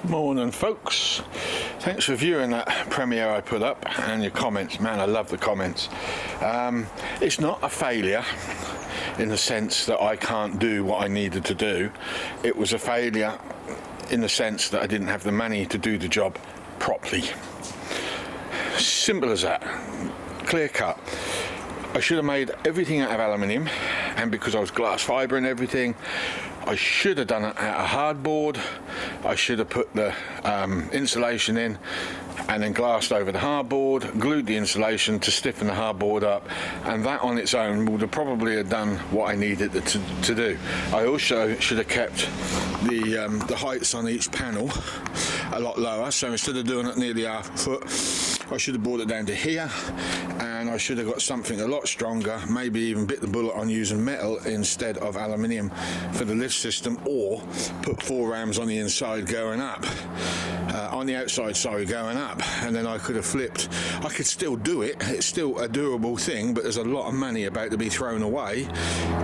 Morning folks, thanks for viewing that premiere I put up and your comments. Man, I love the comments. It's not a failure in the sense that I can't do what I needed to do. It was a failure in the sense that I didn't have the money to do the job properly. Simple as that, clear cut. I should have made everything out of aluminium, and because I was glass fibre and everything, I should have done it out of hardboard. I should have put the insulation in and then glassed over the hardboard, glued the insulation to stiffen the hardboard up, and that on its own would have probably have done what I needed to do. I also should have kept the heights on each panel a lot lower, so instead of doing it nearly half a foot, I should have brought it down to here, and I should have got something a lot stronger, maybe even bit the bullet on using metal instead of aluminium for the lift system, or put 4 rams on the inside going up, on the outside, sorry, going up, and then I could have flipped. I could still do it, it's still a doable thing, but there's a lot of money about to be thrown away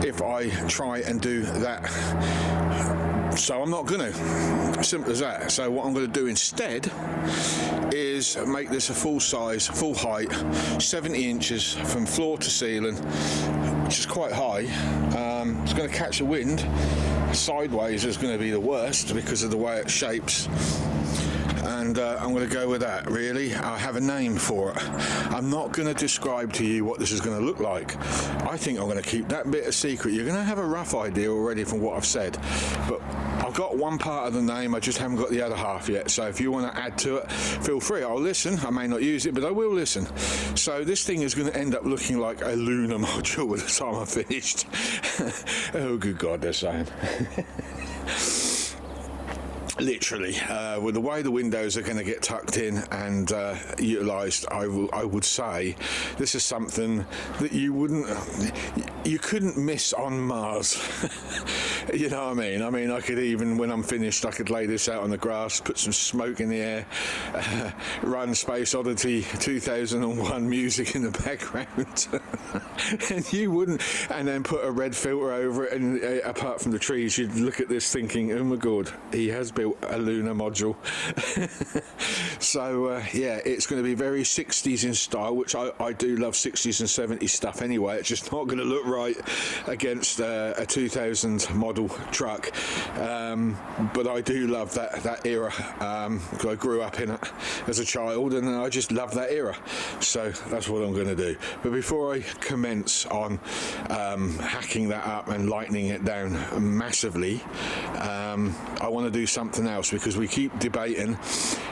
if I try and do that. So I'm not going to. Simple as that. So what I'm going to do instead is make this a full size, full height, 70 inches from floor to ceiling, which is quite high. It's going to catch the wind. Sideways is going to be the worst because of the way it shapes. And I'm going to go with that, really. I have a name for it. I'm not going to describe to you what this is going to look like. I think I'm going to keep that bit a secret. You're going to have a rough idea already from what I've said. But I've got one part of the name, I just haven't got the other half yet. So if you want to add to it, feel free. I'll listen. I may not use it, but I will listen. So this thing is going to end up looking like a lunar module by the time I'm finished. Oh, good God, they're saying. Literally, with the way the windows are going to get tucked in and utilised, I would say this is something that you couldn't miss on Mars. You know what I mean? I could even, when I'm finished, I could lay this out on the grass, put some smoke in the air, run Space Oddity 2001 music in the background, and you wouldn't, and then put a red filter over it, and apart from the trees, you'd look at this thinking, oh my God, he has built a lunar module. So yeah, it's going to be very 60s in style, which I do love 60s and 70s stuff anyway. It's just not going to look right against a 2000 model truck, but I do love that era. I grew up in it as a child, and I just love that era, so that's what I'm going to do. But before I commence on hacking that up and lightening it down massively, I want to do something else, because we keep debating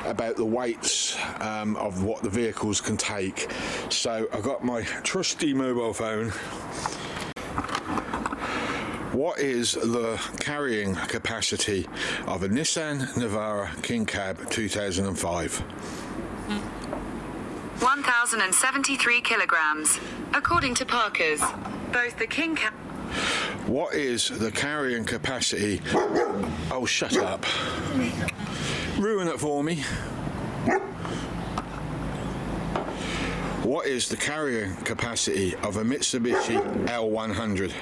about the weights of what the vehicles can take. So I've got my trusty mobile phone. What is the carrying capacity of a Nissan Navara King Cab 2005? 1,073 kilograms, according to Parker's. Both the King Cab... What is the carrying capacity... Oh, shut up. Ruin it for me. What is the carrying capacity of a Mitsubishi L100?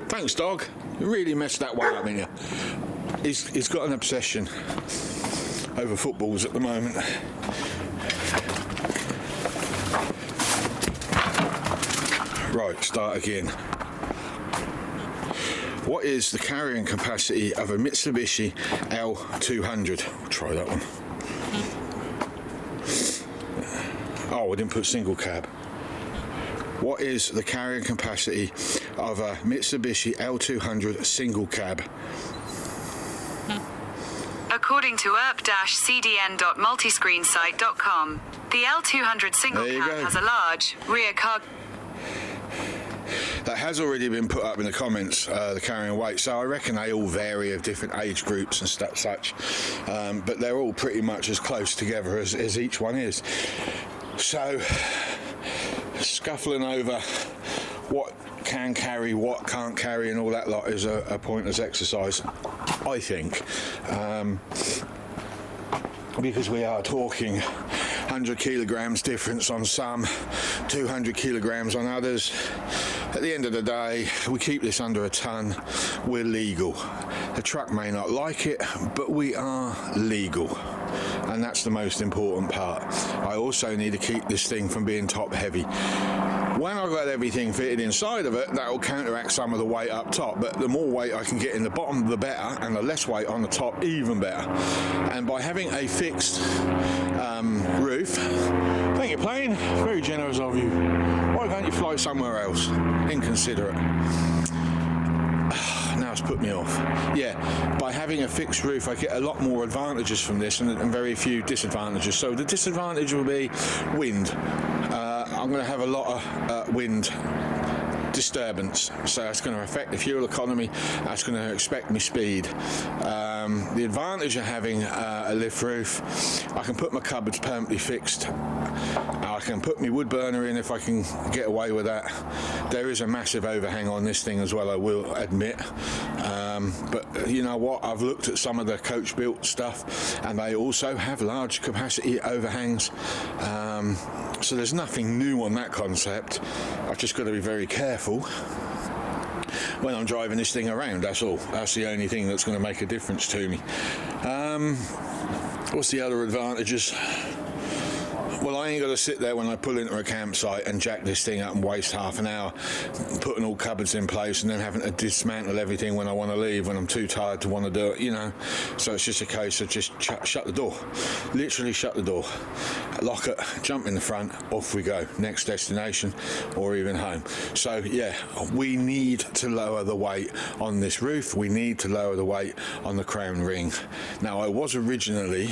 Thanks, dog. You really messed that one up, didn't you? He's got an obsession over footballs at the moment. Right, start again. What is the carrying capacity of a Mitsubishi L200? I'll try that one. Oh, I didn't put single cab. What is the carrying capacity of a Mitsubishi L200 single cab? According to erp-cdn.multiscreensite.com, the L200 single cab has a large rear cargo. That has already been put up in the comments, the carrying weight, so I reckon they all vary of different age groups and such, but they're all pretty much as close together as each one is. So, scuffling over what can carry, what can't carry and all that lot is a pointless exercise, I think, because we are talking 100 kilograms difference on some, 200 kilograms on others. At the end of the day, we keep this under a ton, we're legal. The truck may not like it, but we are legal, and that's the most important part. I also need to keep this thing from being top heavy. When I've got everything fitted inside of it, that will counteract some of the weight up top, but the more weight I can get in the bottom, the better, and the less weight on the top, even better. And by having a fixed roof, thank you, plane, very generous of you. Why can't you fly somewhere else? Inconsiderate. Now it's put me off. Yeah, by having a fixed roof, I get a lot more advantages from this and very few disadvantages. So the disadvantage will be wind. I'm going to have a lot of wind disturbance, so that's going to affect the fuel economy. That's going to affect my speed. The advantage of having a lift roof, I can put my cupboards permanently fixed. I can put my wood burner in if I can get away with that. There is a massive overhang on this thing as well, I will admit. But you know what? I've looked at some of the coach built stuff, and they also have large capacity overhangs. So there's nothing new on that concept. I've just got to be very careful when I'm driving this thing around, that's all. That's the only thing that's going to make a difference to me. What's the other advantages? Well, I ain't got to sit there when I pull into a campsite and jack this thing up and waste half an hour putting all cupboards in place and then having to dismantle everything when I want to leave, when I'm too tired to want to do it, you know. So it's just a case of just shut the door. Literally shut the door. Lock it, jump in the front, off we go. Next destination or even home. So, yeah, we need to lower the weight on this roof. We need to lower the weight on the crown ring. Now, I was originally,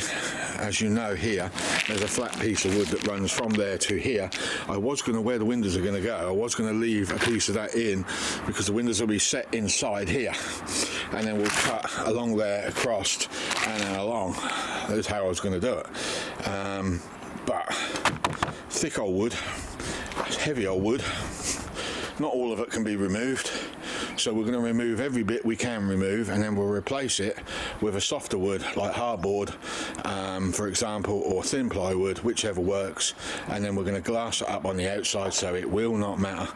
as you know here, there's a flat piece of wood that runs from there to here. I was going to, where the windows are going to go, I was going to leave a piece of that in because the windows will be set inside here, and then we'll cut along there, across, and then along. That's how I was going to do it. But thick old wood, heavy old wood, not all of it can be removed. So we're going to remove every bit we can remove, and then we'll replace it with a softer wood like hardboard, for example, or thin plywood, whichever works, and then we're going to glass it up on the outside so it will not matter.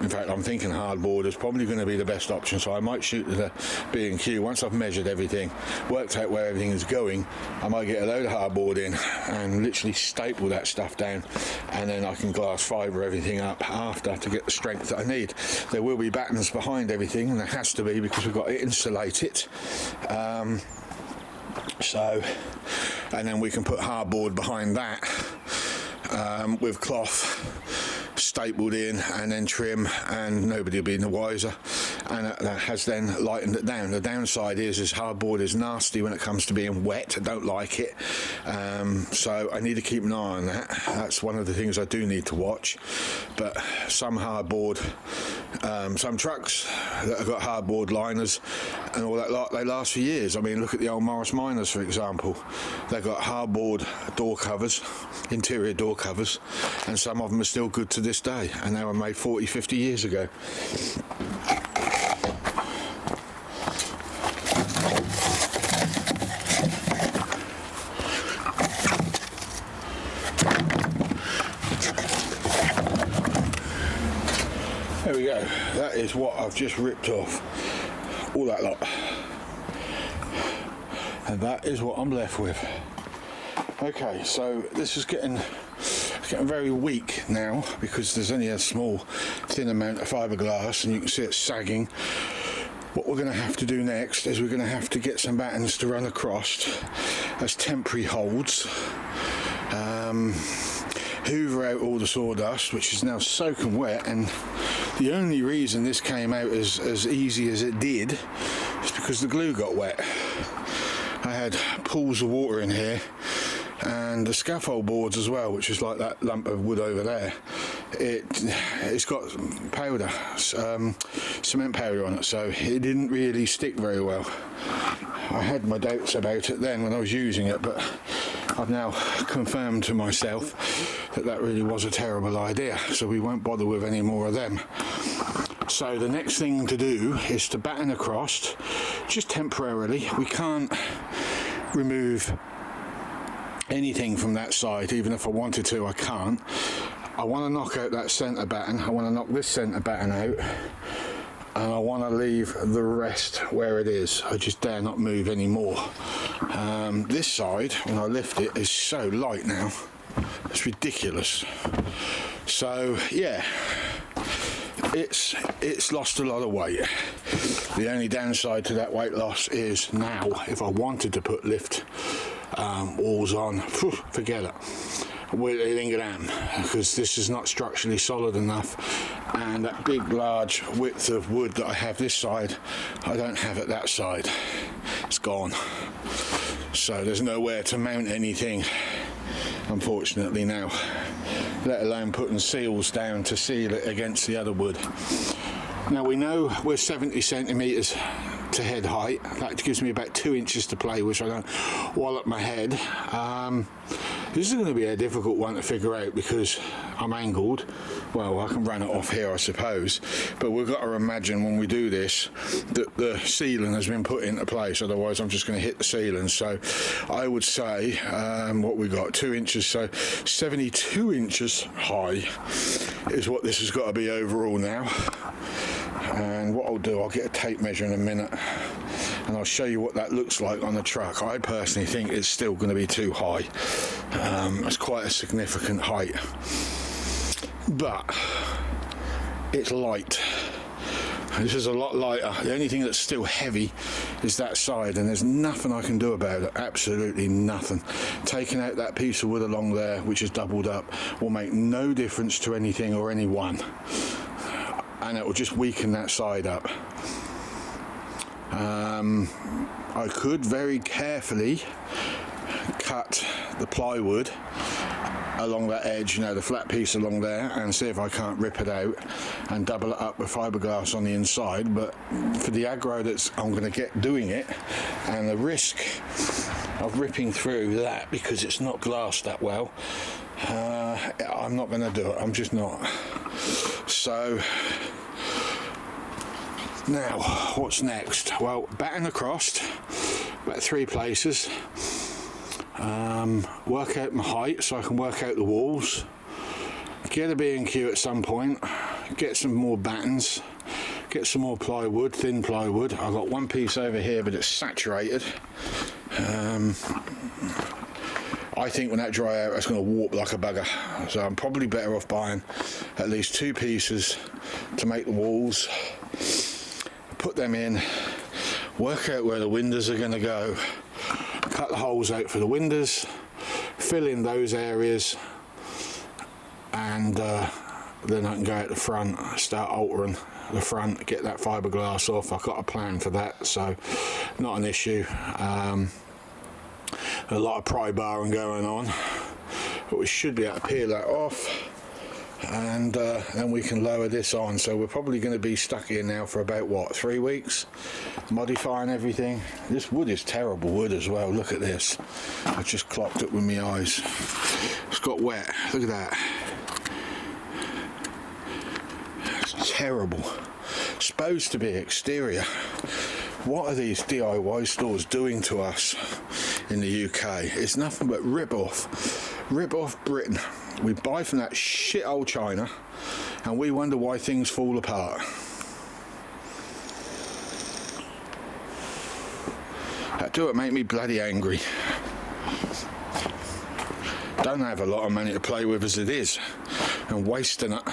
In fact, I'm thinking hardboard is probably going to be the best option, so I might shoot to the B&Q. Once I've measured everything, worked out where everything is going, I might get a load of hardboard in and literally staple that stuff down, and then I can glass fibre everything up after to get the strength that I need. There will be battens behind everything, and there has to be because we've got to insulate it. So, and then we can put hardboard behind that with cloth stapled in, and then trim, and nobody will be the wiser. And that has then lightened it down. The downside is hardboard is nasty when it comes to being wet. I don't like it. So I need to keep an eye on that. That's one of the things I do need to watch. But some hardboard, some trucks that have got hardboard liners and all that lot, they last for years. I mean, look at the old Morris Minors, for example. They've got hardboard door covers, interior door covers, and some of them are still good to this day, and they were made 40, 50 years ago. There we go. That is what I've just ripped off. All that lot. And that is what I'm left with. Okay, so this is getting very weak now because there's only a small, thin amount of fiberglass, and you can see it sagging. What we're going to have to do next is we're going to have to get some battens to run across as temporary holds. Hoover out all the sawdust, which is now soaking wet, and the only reason this came out as easy as it did is because the glue got wet. I had pools of water in here, and the scaffold boards as well, which is like that lump of wood over there. It's got powder, cement powder on it, so it didn't really stick very well. I had my doubts about it then when I was using it, but I've now confirmed to myself that really was a terrible idea, so we won't bother with any more of them. So the next thing to do is to batten across, just temporarily. We can't remove anything from that side, even if I wanted to, I can't. I want to knock out that centre batten, I want to knock this centre batten out, and I want to leave the rest where it is. I just dare not move anymore. This side, when I lift it, is so light now. It's ridiculous. So yeah, it's lost a lot of weight. The only downside to that weight loss is now, if I wanted to put lift walls on, forget it. It ain't gonna happen, because this is not structurally solid enough, and that big large width of wood that I have this side, I don't have it that side. It's gone. So there's nowhere to mount anything, unfortunately now, let alone putting seals down to seal it against the other wood. Now we know we're 70 centimetres to head height. That gives me about 2 inches to play with, so I don't wallop my head. This is going to be a difficult one to figure out because I'm angled. Well, I can run it off here, I suppose, but we've got to imagine when we do this that the ceiling has been put into place, otherwise I'm just going to hit the ceiling. So I would say what we got, 2 inches, so 72 inches high is what this has got to be overall now. And what I'll do, I'll get a tape measure in a minute and I'll show you what that looks like on the truck. I personally think it's still going to be too high. It's quite a significant height, but it's light. This is a lot lighter. The only thing that's still heavy is that side, and there's nothing I can do about it, absolutely nothing. Taking out that piece of wood along there, which is doubled up, will make no difference to anything or anyone, and it will just weaken that side up. I could very carefully cut the plywood along that edge, you know, the flat piece along there, and see if I can't rip it out and double it up with fiberglass on the inside. But for the aggro that I'm going to get doing it, and the risk of ripping through that because it's not glassed that well, I'm not going to do it. I'm just not. So now what's next? Well, batten across about 3 places, work out my height so I can work out the walls, get a B&Q at some point, get some more battens, get some more plywood, thin plywood. I've got one piece over here but it's saturated. I think when that dry out it's going to warp like a bugger, so I'm probably better off buying at least 2 pieces to make the walls, put them in, work out where the windows are going to go, cut the holes out for the windows, fill in those areas, and then I can go out the front, start altering the front, get that fiberglass off. I've got a plan for that, so not an issue. A lot of pry barring going on, but we should be able to peel that off, and then we can lower this on. So we're probably going to be stuck here now for about, what, 3 weeks, modifying everything. This wood is terrible wood as well. Look at this, I just clocked it with my eyes. It's got wet, look at that. It's terrible. Supposed to be exterior. What are these DIY stores doing to us in the UK? It's nothing but rip off Britain. We buy from that shit old China and we wonder why things fall apart. That do it make me bloody angry. Don't have a lot of money to play with as it is, and wasting it.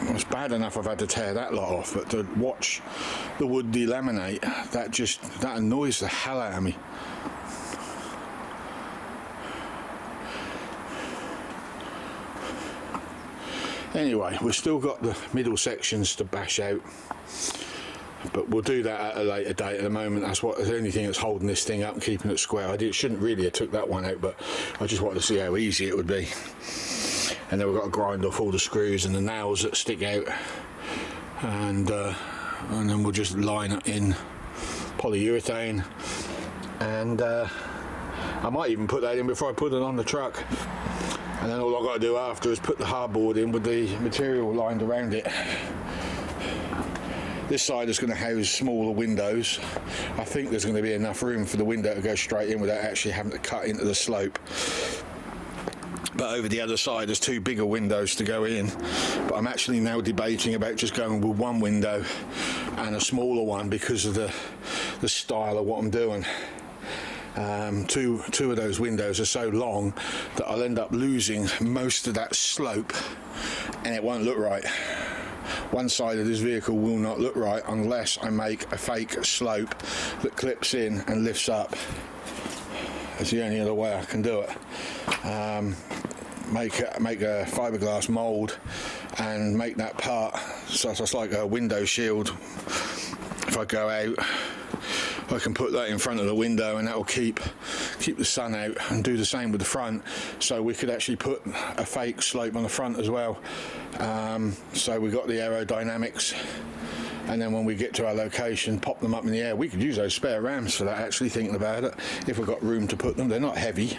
It's bad enough I've had to tear that lot off, but to watch the wood delaminate, that annoys the hell out of me. Anyway, we've still got the middle sections to bash out, but we'll do that at a later date. At the moment, that's the only thing that's holding this thing up and keeping it square. Shouldn't really have took that one out, but I just wanted to see how easy it would be. And then we've got to grind off all the screws and the nails that stick out, and then we'll just line it in polyurethane, and I might even put that in before I put it on the truck, and then all I've got to do after is put the hardboard in with the material lined around it. This side is going to house smaller windows. I think there's going to be enough room for the window to go straight in without actually having to cut into the slope. but over the other side there's two bigger windows to go in, but I'm actually now debating about just going with one window and a smaller one because of the style of what I'm doing. Two of those windows are so long that I'll end up losing most of that slope and it won't look right. One side of this vehicle will not look right unless I make a fake slope that clips in and lifts up. It's the only other way I can do it. Make a fiberglass mould and make that part so it's like a window shield. If I go out, I can put that in front of the window and that will keep the sun out, and do the same with the front. So we could actually put a fake slope on the front as well. So we got the aerodynamics, and then when we get to our location, pop them up in the air. We could use those spare rams for that, actually, thinking about it, if we've got room to put them. They're not heavy.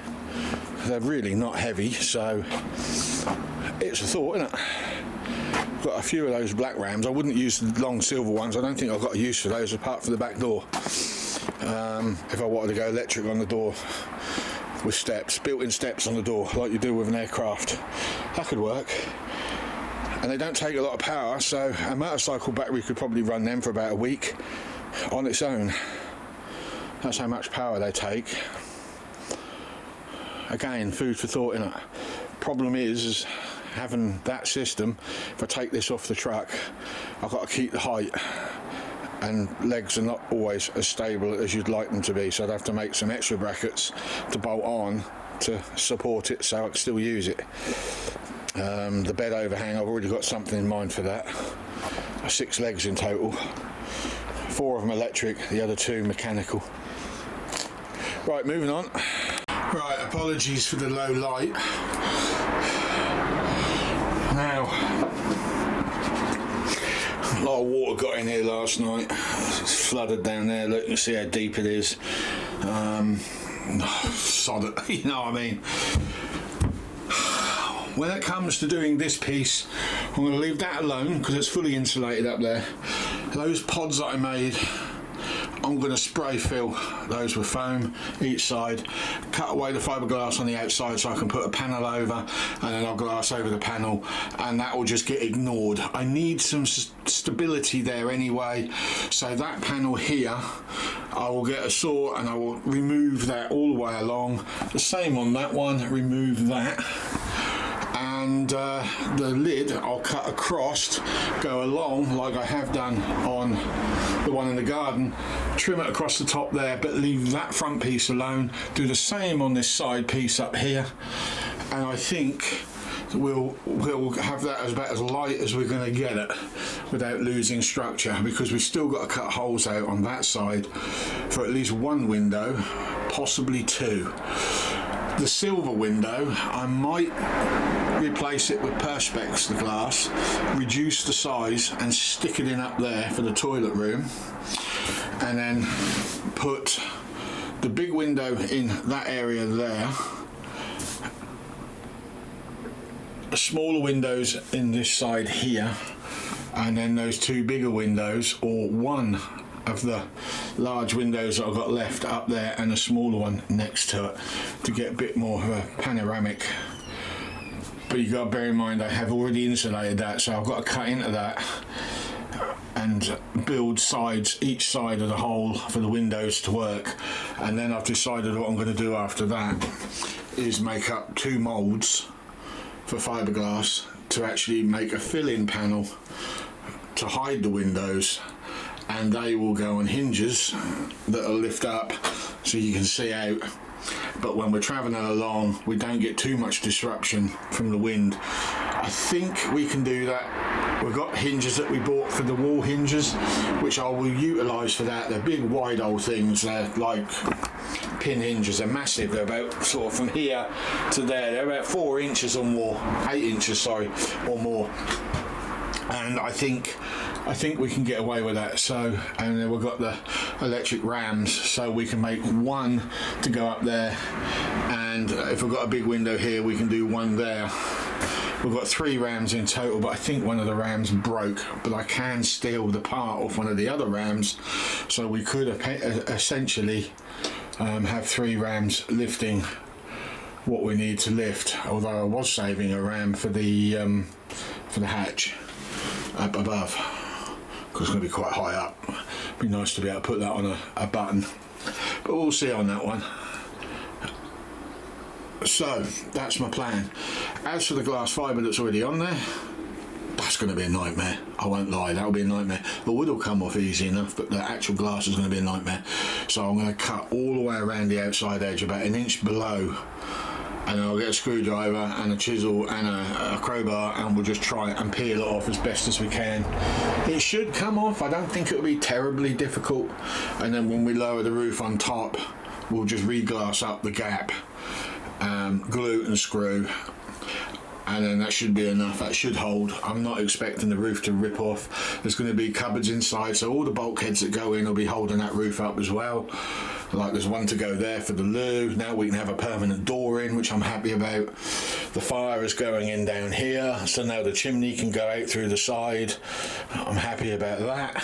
They're really not heavy, so it's a thought, isn't it? Got a few of those black rams. I wouldn't use the long silver ones. I don't think I've got a use for those apart from the back door. If I wanted to go electric on the door with steps, built-in steps on the door like you do with an aircraft, that could work. And they don't take a lot of power, so a motorcycle battery could probably run them for about a week on its own. That's how much power they take. Again, food for thought, innit? Problem is having that system, if I take this off the truck, I've got to keep the height, and legs are not always as stable as you'd like them to be, so I'd have to make some extra brackets to bolt on to support it so I can still use it. The bed overhang, I've already got something in mind for that. 6 legs in total, 4 of them electric, the other 2 mechanical. Right, moving on. Right, apologies for the low light. Now, a lot of water got in here last night. It's flooded down there. Look, you can see how deep it is. Sod it, you know what I mean. When it comes to doing this piece, I'm going to leave that alone because it's fully insulated up there. Those pods that I made, I'm going to spray fill those with foam each side, cut away the fiberglass on the outside so I can put a panel over, and then I'll glass over the panel, and that will just get ignored. I need some stability there anyway, so that panel here, I will get a saw and I will remove that all the way along. The same on that one, remove that. And the lid I'll cut across, go along like I have done on the one in the garden, trim it across the top there, but leave that front piece alone. Do the same on this side piece up here, and I think we'll have that as about as light as we're going to get it without losing structure, because we've still got to cut holes out on that side for at least one window, possibly 2. The silver window, I might replace it with Perspex, the glass, reduce the size and stick it in up there for the toilet room, and then put the big window in that area there, smaller windows in this side here, and then those 2 bigger windows, or one of the large windows that I've got left up there and a smaller one next to it, to get a bit more of a panoramic. But you got to bear in mind I have already insulated that, so I've got to cut into that and build sides, each side of the hole for the windows to work. And then I've decided what I'm going to do after that is make up 2 moulds for fiberglass to actually make a fill-in panel to hide the windows, and they will go on hinges that'll lift up so you can see out. But when we're travelling along, we don't get too much disruption from the wind. I think we can do that. We've got hinges that we bought for the wall hinges, which I will utilise for that. They're big, wide old things. They're like pin hinges. They're massive. They're about sort of from here to there. They're about 4 inches or more. 8 inches, sorry, or more. And I think we can get away with that. So, and then we've got the electric rams, so we can make one to go up there, and if we've got a big window here, we can do one there. We've got 3 rams in total, but I think one of the rams broke, but I can steal the part off one of the other rams, so we could essentially have 3 rams lifting what we need to lift, although I was saving a ram for the hatch up above, because it's going to be quite high up. Be nice to be able to put that on a button, but we'll see on that one. So that's my plan. As for the glass fibre that's already on there, that's going to be a nightmare. I won't lie, that'll be a nightmare. The wood will come off easy enough, but the actual glass is going to be a nightmare. So I'm going to cut all the way around the outside edge, about an inch below, and I'll get a screwdriver and a chisel and a crowbar, and we'll just try and peel it off as best as we can. It should come off. I don't think it'll be terribly difficult. And then when we lower the roof on top, we'll just re-glass up the gap, glue and screw, and then that should be enough. That should hold. I'm not expecting the roof to rip off. There's going to be cupboards inside, so all the bulkheads that go in will be holding that roof up as well. Like there's one to go there for the loo. Now we can have a permanent door in, which I'm happy about. The fire is going in down here, so now the chimney can go out through the side. I'm happy about that.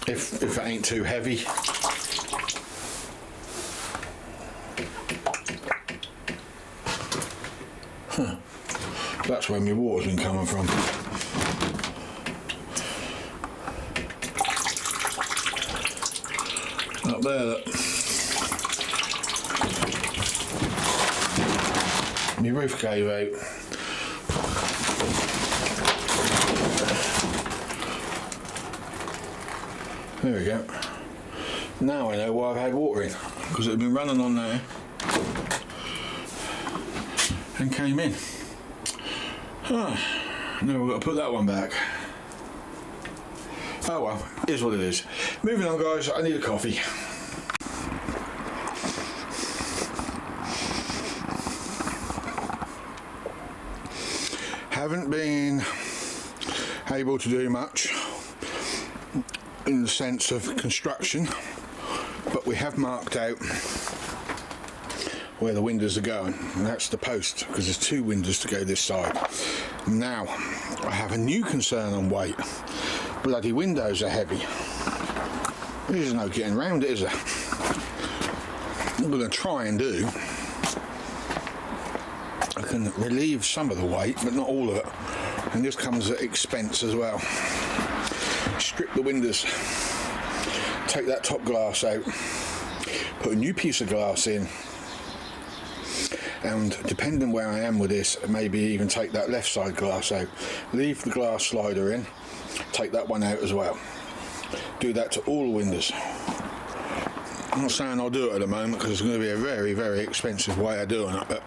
If it ain't too heavy. That's where my water's been coming from. Up there, look. My roof gave out. There we go. Now I know why I've had water in, because it had been running on there and came in. Now we've got to put that one back. Oh well, is what it is. Moving on, guys, I need a coffee. Haven't been able to do much in the sense of construction, but we have marked out where the windows are going, and that's the post, because there's two windows to go this side. Now I have a new concern on weight. Bloody windows are heavy. There's no getting around it, is there? What I'm going to try and do, I can relieve some of the weight, but not all of it, and this comes at expense as well. Strip the windows, take that top glass out, put a new piece of glass in, and depending where I am with this, maybe even take that left side glass out, leave the glass slider in, take that one out as well. Do that to all the windows. I'm not saying I'll do it at the moment, because it's going to be a very, very expensive way of doing it, but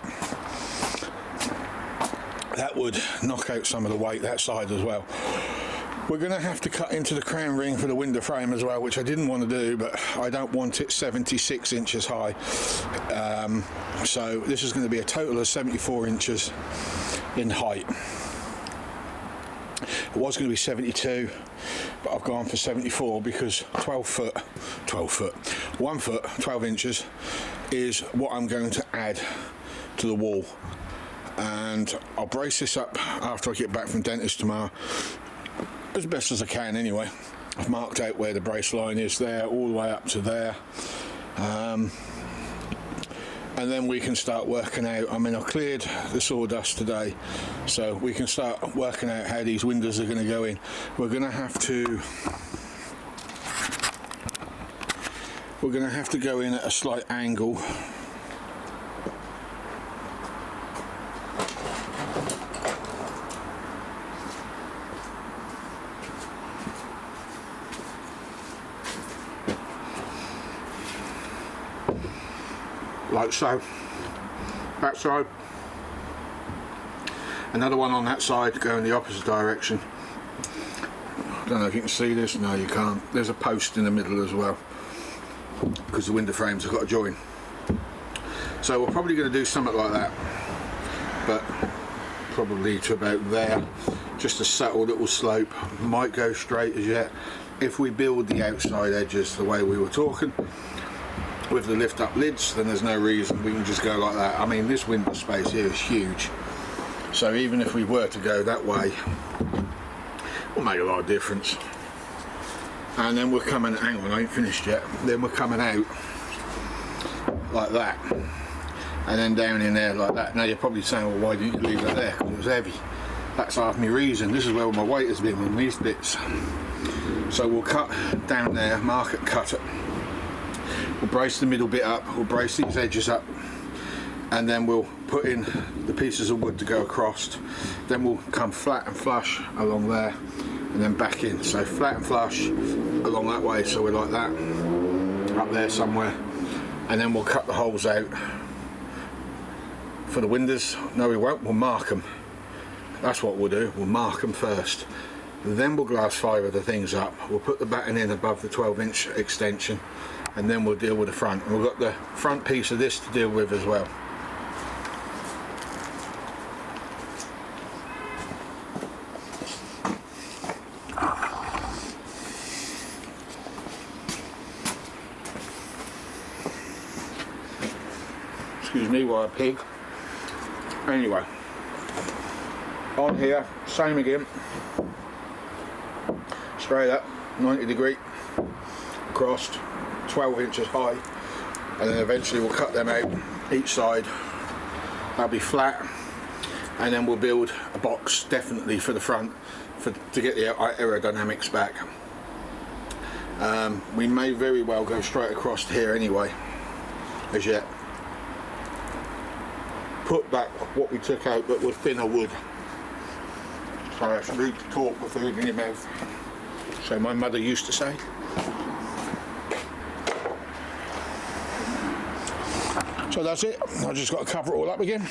that would knock out some of the weight that side as well. We're going to have to cut into the crown ring for the window frame as well, which I didn't want to do, but I don't want it 76 inches high. So this is going to be a total of 74 inches in height. It was going to be 72, but I've gone for 74 because 1 foot, 12 inches is what I'm going to add to the wall. And I'll brace this up after I get back from dentist tomorrow, as best as I can anyway. I've marked out where the brace line is there, all the way up to there. And then we can start working out, I mean, I cleared the sawdust today, so we can start working out how these windows are going to go in. We're going to have to go in at a slight angle. Like so. That side. Another one on that side going the opposite direction. I don't know if you can see this. No, you can't. There's a post in the middle as well, because the window frames have got to join. So we're probably going to do something like that, but probably to about there. Just a subtle little slope. Might go straight as yet. If we build the outside edges the way we were talking, with the lift up lids, then there's no reason we can just go like that. I mean, this window space here is huge, so even if we were to go that way, it will make a lot of difference. And then we're coming, hang on, I ain't finished yet, then we're coming out like that, and then down in there like that. Now you're probably saying, well, why didn't you leave that there? Because it was heavy. That's half my reason. This is where all my weight has been on these bits. So we'll cut down there, mark it, cut it. We'll brace the middle bit up, we'll brace these edges up, and then we'll put in the pieces of wood to go across. Then we'll come flat and flush along there, and then back in. So flat and flush along that way, so we're like that, up there somewhere. And then we'll cut the holes out for the windows. No, we won't, we'll mark them. That's what we'll do, we'll mark them first. Then we'll glass fibre the things up. We'll put the batten in above the 12-inch extension, and then we'll deal with the front. And we've got the front piece of this to deal with as well. Excuse me while I pig. Anyway, on here, same again. Straight up, 90 degree, crossed, 12 inches high, and then eventually we'll cut them out each side. That'll be flat, and then we'll build a box definitely for the front to get the aerodynamics back. We may very well go straight across here anyway, as yet. Put back what we took out but with thinner wood. Sorry, I should read to talk with food in your mouth. So my mother used to say. So that's it. I just got to cover it all up again.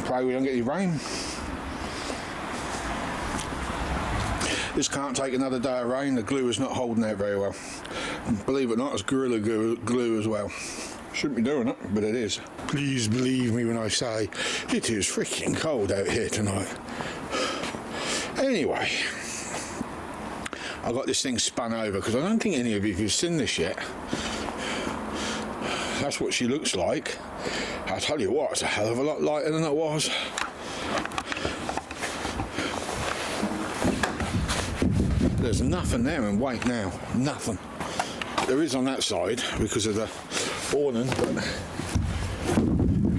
Pray we don't get any rain. This can't take another day of rain. The glue is not holding out very well. Believe it or not, it's Gorilla Glue as well. Shouldn't be doing it, but it is. Please believe me when I say it is freaking cold out here tonight. Anyway, I got this thing spun over because I don't think any of you have seen this yet. That's what she looks like. I'll tell you what, it's a hell of a lot lighter than it was. There's nothing there in weight now, nothing. There is on that side because of the awning, but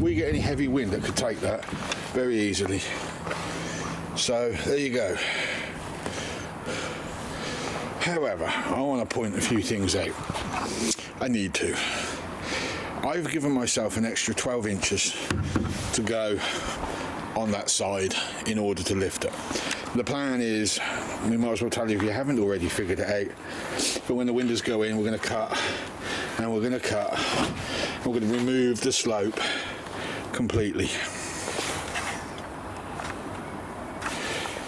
we get any heavy wind that could take that very easily. So there you go. However, I want to point a few things out. I need to. I've given myself an extra 12 inches to go on that side in order to lift it. The plan is, we might as well tell you if you haven't already figured it out, but when the windows go in, we're going to cut, and we're going to cut, we're going to remove the slope completely.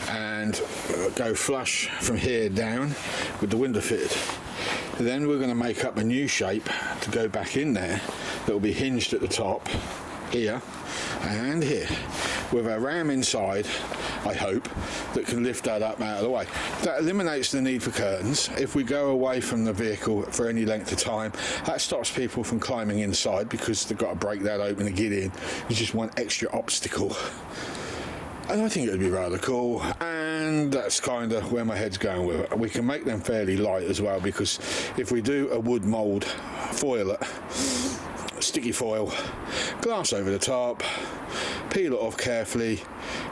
And go flush from here down with the window fitted. Then we're going to make up a new shape to go back in there that will be hinged at the top, here and here, with a ram inside, I hope, that can lift that up out of the way. That eliminates the need for curtains. If we go away from the vehicle for any length of time, that stops people from climbing inside because they've got to break that open to get in. It's just one extra obstacle. And I think it would be rather cool, and that's kind of where my head's going with it. We can make them fairly light as well, because if we do a wood mould, foil it, sticky foil, glass over the top, peel it off carefully,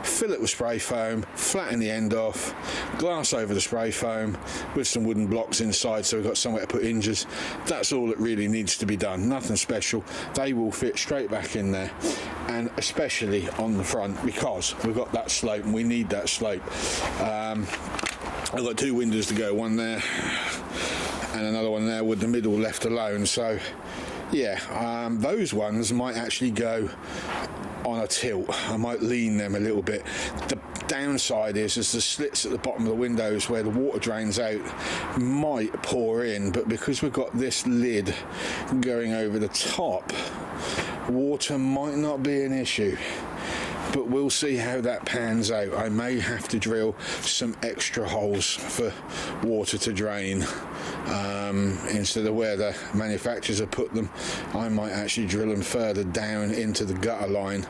fill it with spray foam, flatten the end off, glass over the spray foam with some wooden blocks inside so we've got somewhere to put hinges. That's all that really needs to be done, nothing special. They will fit straight back in there, and especially on the front because we've got that slope and we need that slope. I've got two windows to go, one there and another one there with the middle left alone, so yeah, those ones might actually go on a tilt. I might lean them a little bit. The downside is the slits at the bottom of the windows where the water drains out might pour in, but because we've got this lid going over the top, water might not be an issue. But we'll see how that pans out. I may have to drill some extra holes for water to drain. Instead of where the manufacturers have put them, I might actually drill them further down into the gutter line,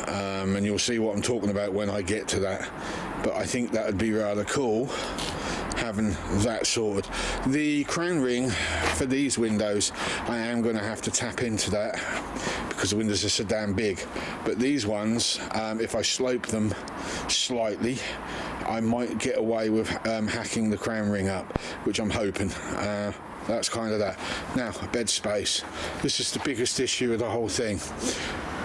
and you'll see what I'm talking about when I get to that. But I think that would be rather cool having that sorted. The crown ring for these windows, I am going to have to tap into that because the windows are so damn big. But these ones, if I slope them slightly, I might get away with hacking the crown ring up, which I'm hoping. That's kind of that. Now, bed space. This is the biggest issue of the whole thing.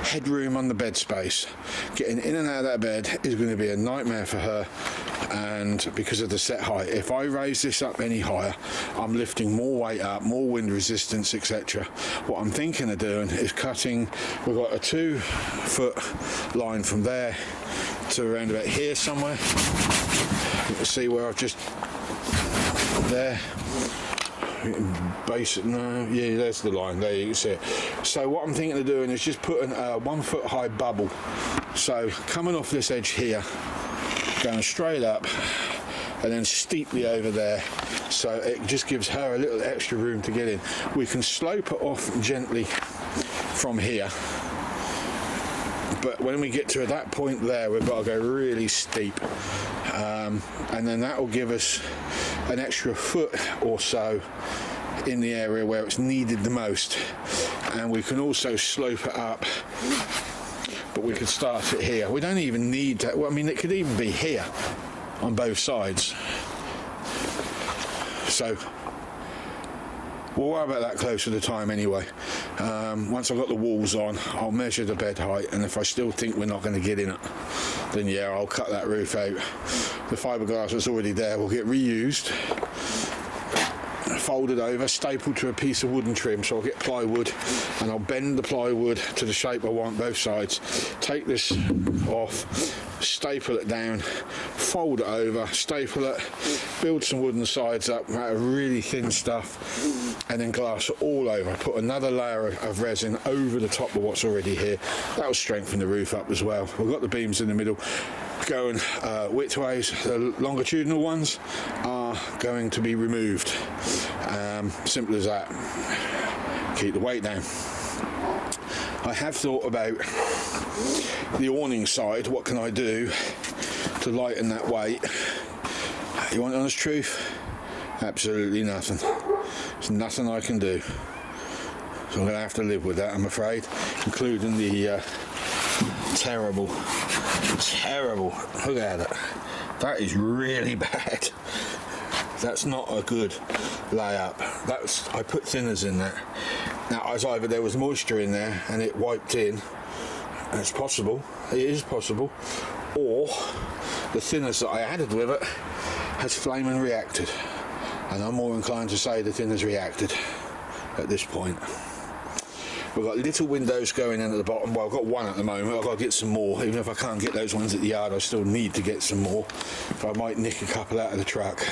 Headroom on the bed space. Getting in and out of that bed is going to be a nightmare for her, and because of the set height. If I raise this up any higher, I'm lifting more weight up, more wind resistance, etc. What I'm thinking of doing is cutting, we've got a 2 foot line from there to around about here somewhere. You can see where I've just, there. Basic, no, yeah, there's the line, there you can see it. So what I'm thinking of doing is just putting a 1 foot high bubble, so coming off this edge here, going straight up and then steeply over there, so it just gives her a little extra room to get in. We can slope it off gently from here, but when we get to that point there, we've got to go really steep, and then that will give us an extra foot or so in the area where it's needed the most. And we can also slope it up, but we could start it here. We don't even need that. Well, I mean, it could even be here on both sides. So we'll worry about that closer to the time anyway. Once I've got the walls on, I'll measure the bed height, and if I still think we're not going to get in it, then yeah, I'll cut that roof out. The fiberglass that's already there will get reused, folded over, stapled to a piece of wooden trim. So I'll get plywood and I'll bend the plywood to the shape I want both sides, take this off, staple it down, fold it over, staple it, build some wooden sides up out of really thin stuff, and then glass it all over. Put another layer of resin over the top of what's already here. That will strengthen the roof up as well. We've got the beams in the middle going widthways. The longitudinal ones are going to be removed. Simple as that. Keep the weight down. I have thought about the awning side. What can I do to lighten that weight? You want honest truth? Absolutely nothing. There's nothing I can do. So I'm going to have to live with that, I'm afraid, including the terrible, look at it. That is really bad. That's not a good layup. I put thinners in there. Now, as either there was moisture in there and it wiped in, it's possible, it is possible, or the thinners that I added with it has flaming reacted, and I'm more inclined to say the thinners reacted at this point. We've got little windows going in at the bottom. Well, I've got one at the moment. I've got to get some more. Even if I can't get those ones at the yard, I still need to get some more. So I might nick a couple out of the truck.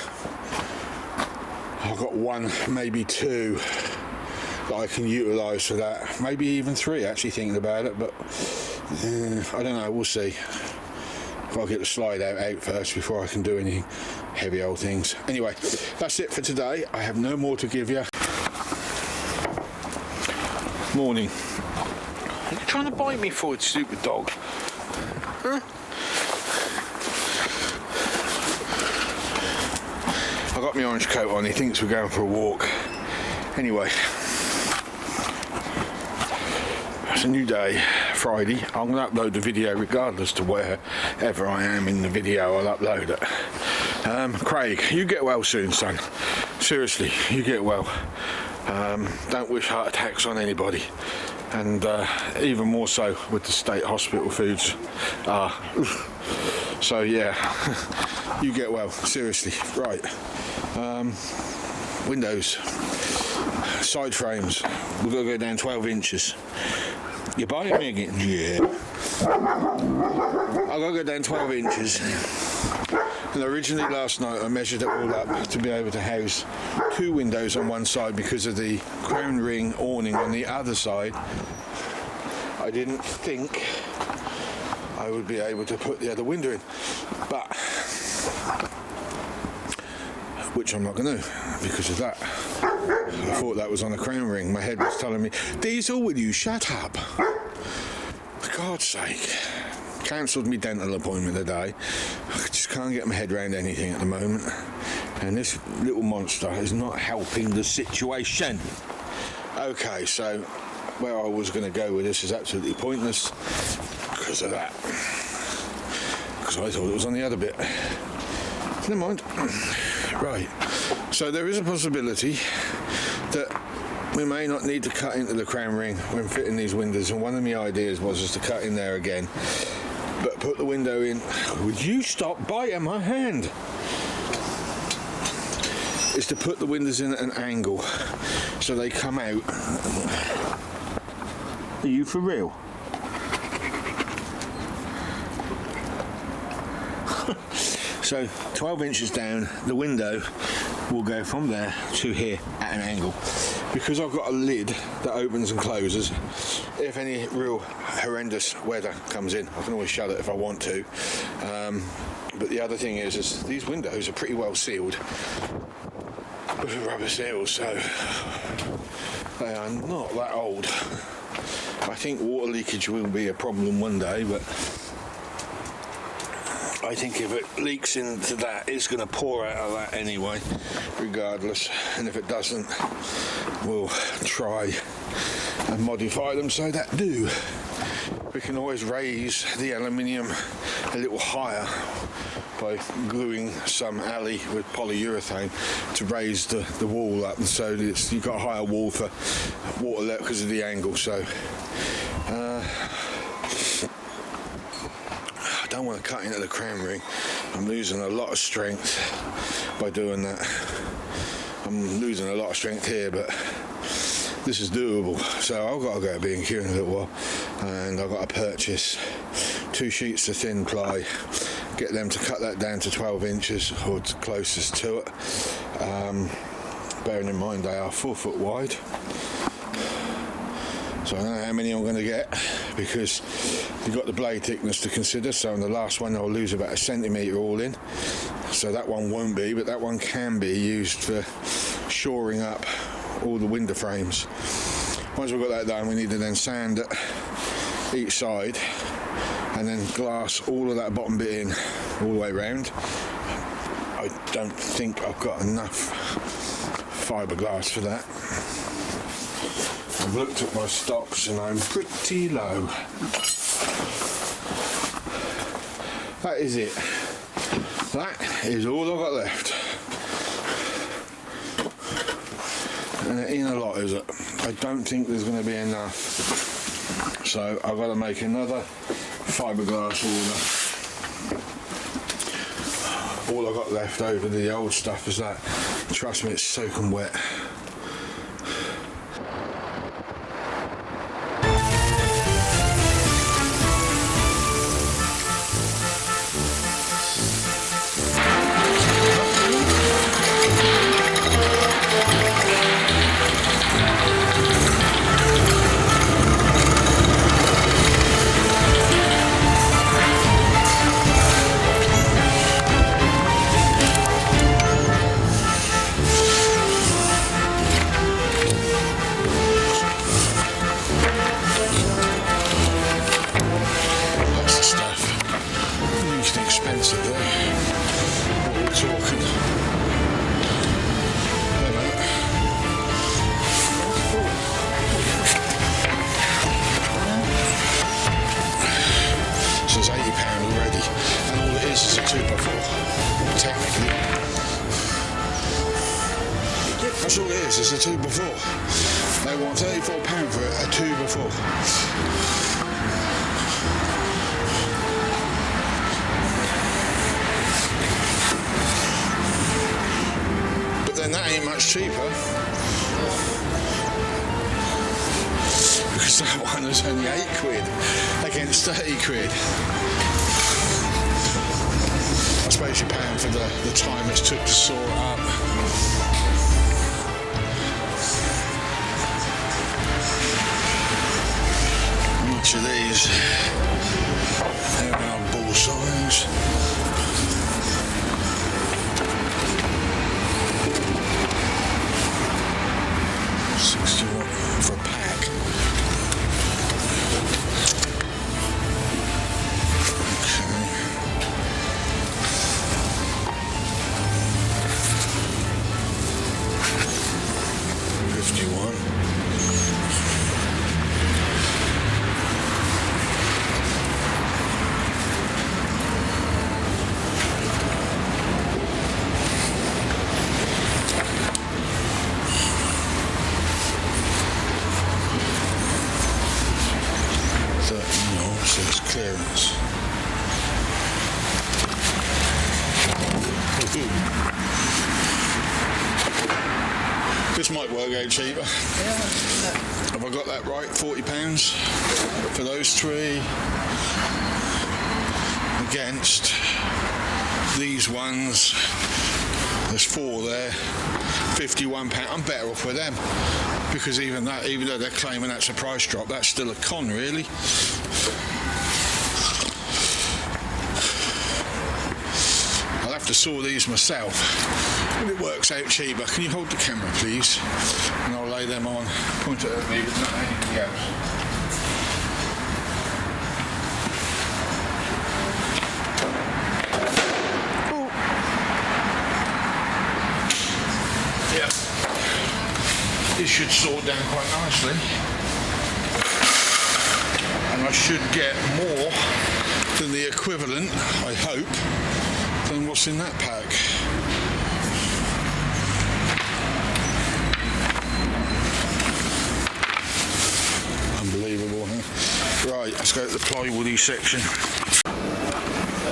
I've got one, maybe two that I can utilise for that. Maybe even three, actually, thinking about it. But I don't know. We'll see. I've got to get the slide out first before I can do any heavy old things. Anyway, that's it for today. I have no more to give you. Morning. Are you trying to bite me for it, stupid dog? Huh? I got my orange coat on. He thinks we're going for a walk. Anyway, it's a new day, Friday. I'm going to upload the video regardless to wherever I am in the video. I'll upload it. Craig, you get well soon, son. Seriously, you get well. Don't wish heart attacks on anybody, and even more so with the state hospital foods. So yeah, you get well, seriously. Right, windows, side frames, we've got to go down 12 inches. You're buying me again? Yeah. I've got to go down 12 inches. And originally last night I measured it all up to be able to house two windows on one side because of the crown ring awning on the other side. I didn't think I would be able to put the other window in, but which I'm not going to because of that. I thought that was on the crown ring. My head was telling me, Diesel, will you shut up? For God's sake. Cancelled my dental appointment today. I just can't get my head around anything at the moment. and this little monster is not helping the situation. Okay, so where I was going to go with this is absolutely pointless because of that, because I thought it was on the other bit. Never mind. Right, so there is a possibility that we may not need to cut into the crown ring when fitting these windows, and one of my ideas was just to cut in there again, but put the window in. Would you stop biting my hand? Is to put the windows in at an angle so they come out. Are you for real? So 12 inches down, the window will go from there to here at an angle. Because I've got a lid that opens and closes, if any real horrendous weather comes in, I can always shut it if I want to. But the other thing is these windows are pretty well sealed with rubber seals, so they are not that old. I think water leakage will be a problem one day, but I think if it leaks into that, it's going to pour out of that anyway, regardless. And if it doesn't, we'll try and modify them so that do. We can always raise the aluminium a little higher by gluing some alley with polyurethane to raise the wall up, and so you've got a higher wall for water level because of the angle. So I don't want to cut into the crown ring. I'm losing a lot of strength by doing that. I'm losing a lot of strength here, but this is doable. So I've got to go to B&Q in a little while, and I've got to purchase 2 sheets of thin ply, get them to cut that down to 12 inches or closest to it. Bearing in mind they are 4 foot wide. So I don't know how many I'm going to get, because you've got the blade thickness to consider. So in the last one I'll lose about 1 centimetre all in. So that one won't be, but that one can be used for shoring up all the window frames. Once we've got that done, we need to then sand it each side and then glass all of that bottom bit in all the way around. I don't think I've got enough fiberglass for that. I've looked at my stocks and I'm pretty low. That is it. That is all I've got left. And it ain't a lot, is it? I don't think there's going to be enough. So I've got to make another fiberglass order. All I've got left over the old stuff is that. Trust me, it's soaking wet. That's all it is, it's a 2x4. They want £34 for it, a 2x4. But then that ain't much cheaper, because that one is only £8 against £30. I suppose you're paying for the time it's took to saw it up. Each of these, they're around ball size. £60 for a pack. Okay. 51. Says clearance. This might work out cheaper. Have I got that right? £40 for those three against these ones. There's four there. £51. I'm better off with them because even though they're claiming that's a price drop, that's still a con, really. I'll have to saw these myself, but it works out cheaper. Can you hold the camera, please? And I'll lay them on. Point it at me, but not anything else. This should saw down quite nicely, and I should get more than the equivalent, I hope, than what's in that pack. Unbelievable, huh? Right, let's go to the plywoody section.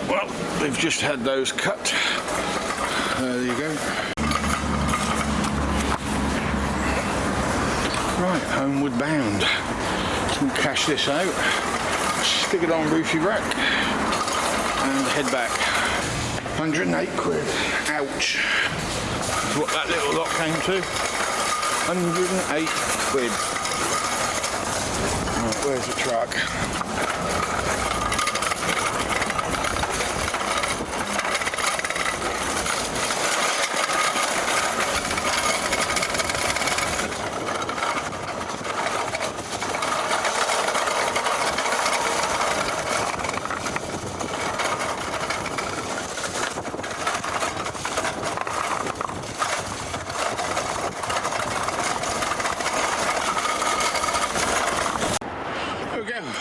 Well, they've just had those cut. There you go. Right, homeward bound. We'll cash this out, stick it on roofie rack, and head back. 108 quid. Ouch. That's what that little lot came to. 108 quid. Right, where's the truck?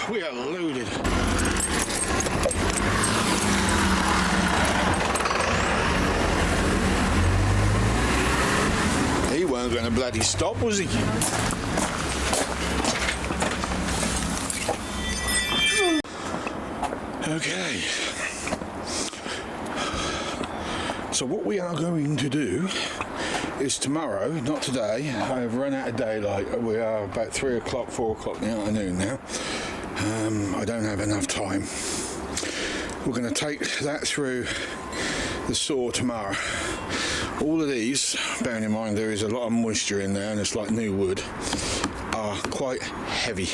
We are loaded. He weren't going to bloody stop, was he? Okay. So what we are going to do is tomorrow, not today. I've run out of daylight. We are about 3 o'clock, 4 o'clock in the afternoon now. I don't have enough time. We're going to take that through the saw tomorrow. All of these, bearing in mind there is a lot of moisture in there and it's like new wood, are quite heavy.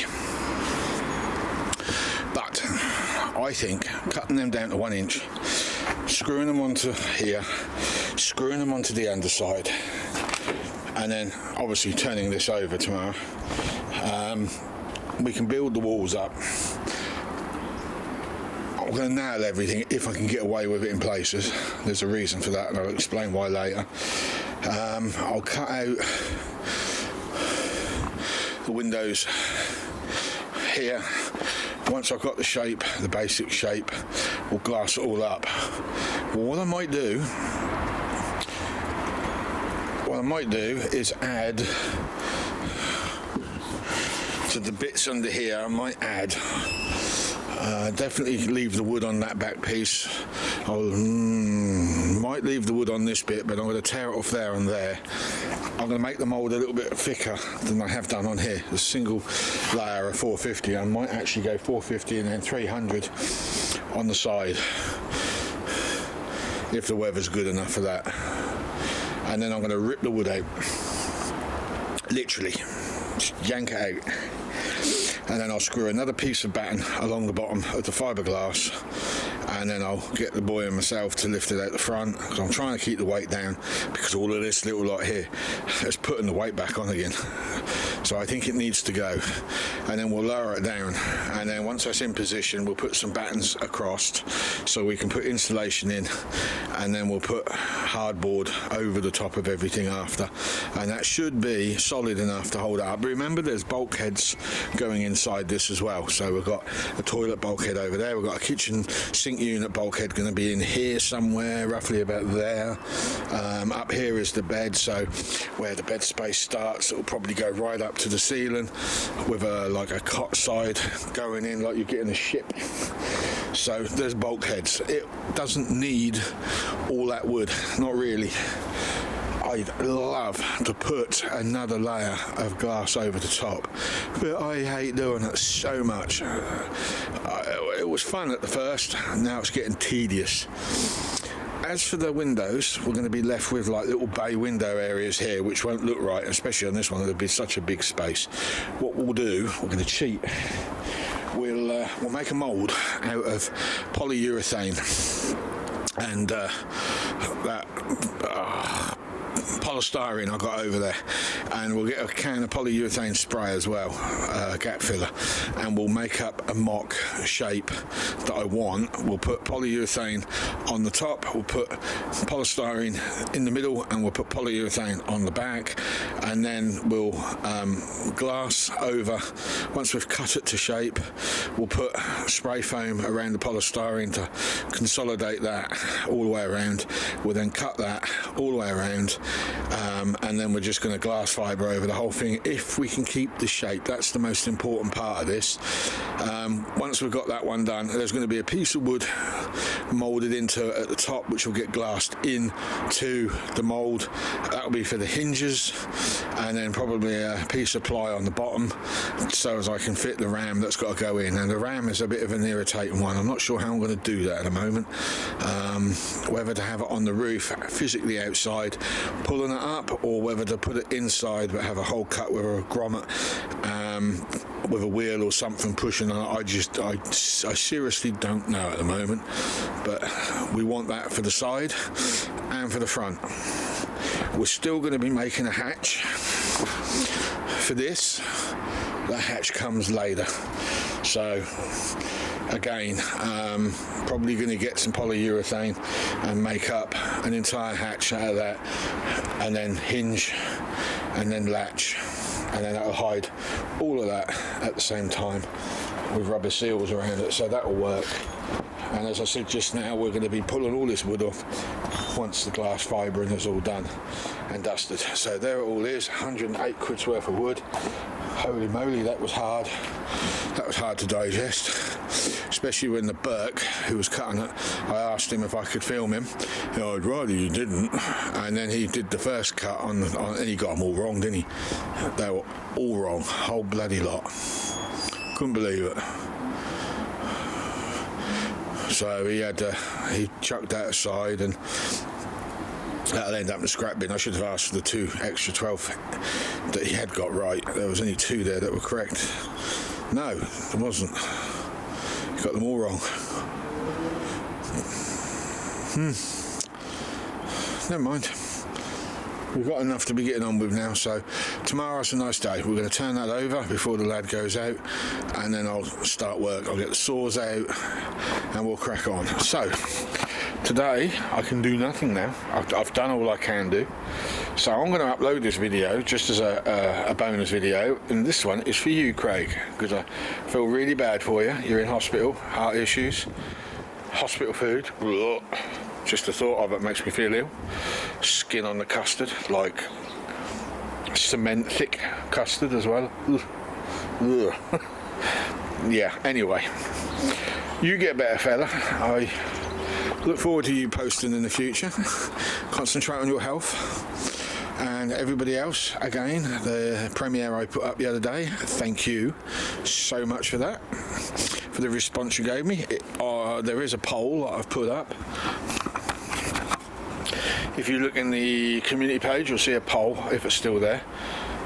But I think cutting them down to 1 inch, screwing them onto here, screwing them onto the underside, and then obviously turning this over tomorrow, we can build the walls up. I'm going to nail everything if I can get away with it in places. There's a reason for that and I'll explain why later. I'll cut out the windows here. Once I've got the shape, the basic shape, we'll glass it all up. Well, what I might do is add to the bits under here. I might add, definitely leave the wood on that back piece. I might leave the wood on this bit, but I'm going to tear it off there and there. I'm going to make the mould a little bit thicker than I have done on here. A single layer of 450. I might actually go 450 and then 300 on the side, if the weather's good enough for that. And then I'm going to rip the wood out, literally, just yank it out. And then I'll screw another piece of batten along the bottom of the fiberglass, and then I'll get the boy and myself to lift it out the front, because I'm trying to keep the weight down, because all of this little lot here is putting the weight back on again. So I think it needs to go, and then we'll lower it down, and then once that's in position we'll put some battens across so we can put insulation in, and then we'll put hardboard over the top of everything after, and that should be solid enough to hold it up. Remember, there's bulkheads going inside this as well, so we've got a toilet bulkhead over there, we've got a kitchen sink unit bulkhead going to be in here somewhere, roughly about there. Up here is the bed, so where the bed space starts, it will probably go right up to the ceiling with like a cot side going in like you get in a ship. So there's bulkheads. It doesn't need all that wood, not really. I'd love to put another layer of glass over the top, but I hate doing it so much. It was fun at the first, now it's getting tedious. As for the windows, we're going to be left with like little bay window areas here, which won't look right, especially on this one. It'll be such a big space. What we'll do, we're going to cheat. We'll make a mould out of polyurethane and that polystyrene I got over there, and we'll get a can of polyurethane spray as well, gap filler, and we'll make up a mock shape that I want. We'll put polyurethane on the top, we'll put polystyrene in the middle, and we'll put polyurethane on the back, and then we'll glass over. Once we've cut it to shape, we'll put spray foam around the polystyrene to consolidate that all the way around. We'll then cut that all the way around, and then we're just going to glass fibre over the whole thing if we can keep the shape. That's the most important part of this. Once we've got that one done, there's going to be a piece of wood moulded into it at the top, which will get glassed into the mould. That'll be for the hinges, and then probably a piece of ply on the bottom so as I can fit the ram that's got to go in. And the ram is a bit of an irritating one. I'm not sure how I'm going to do that at the moment, whether to have it on the roof physically outside pulling it up, or whether to put it inside but have a hole cut with a grommet with a wheel or something pushing on it. I seriously don't know at the moment, but we want that for the side and for the front. We're still going to be making a hatch for this. The hatch comes later, so again, probably going to get some polyurethane and make up an entire hatch out of that, and then hinge and then latch, and then that'll hide all of that at the same time with rubber seals around it, so that'll work. And as I said just now, we're going to be pulling all this wood off once the glass fibring is all done and dusted. So there it all is, 108 quid's worth of wood. Holy moly, that was hard. That was hard to digest, especially when the Burke who was cutting it, I asked him if I could film him. I'd rather you didn't. And then he did the first cut on and he got them all wrong, didn't he? They were all wrong, whole bloody lot. Couldn't believe it. So he chucked that aside, and that'll end up in the scrap bin. I should have asked for the 2 extra 12 that he had got right. There was only 2 there that were correct. No, there wasn't. He got them all wrong. Never mind. We've got enough to be getting on with now, so tomorrow's a nice day. We're going to turn that over before the lad goes out, and then I'll start work. I'll get the saws out and we'll crack on. So today I can do nothing now. I've done all I can do, so I'm going to upload this video just as a bonus video, and this one is for you, Craig, because I feel really bad for you. You're in hospital, heart issues, hospital food. Just the thought of it makes me feel ill. Skin on the custard, like cement thick custard as well. Ugh. Yeah, anyway, you get better, fella. I look forward to you posting in the future. Concentrate on your health. And everybody else, again, the premiere I put up the other day, thank you so much for that, for the response you gave me. There is a poll that I've put up. If you look in the community page, you'll see a poll, if it's still there.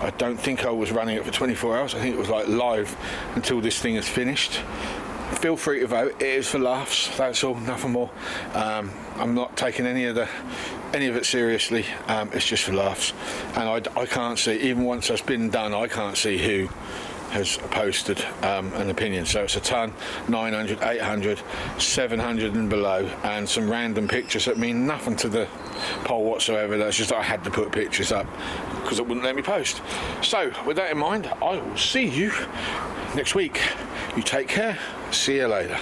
I don't think I was running it for 24 hours. I think it was like live until this thing is finished. feel free to vote. It is for laughs, that's all, nothing more. I'm not taking any of it seriously. It's just for laughs, and I can't see, even once that's been done, I can't see who has posted an opinion. So it's a ton, 900, 800, 700 and below, and some random pictures that mean nothing to the poll whatsoever. That's just I had to put pictures up because it wouldn't let me post. So with that in mind, I will see you next week. You take care. See you later.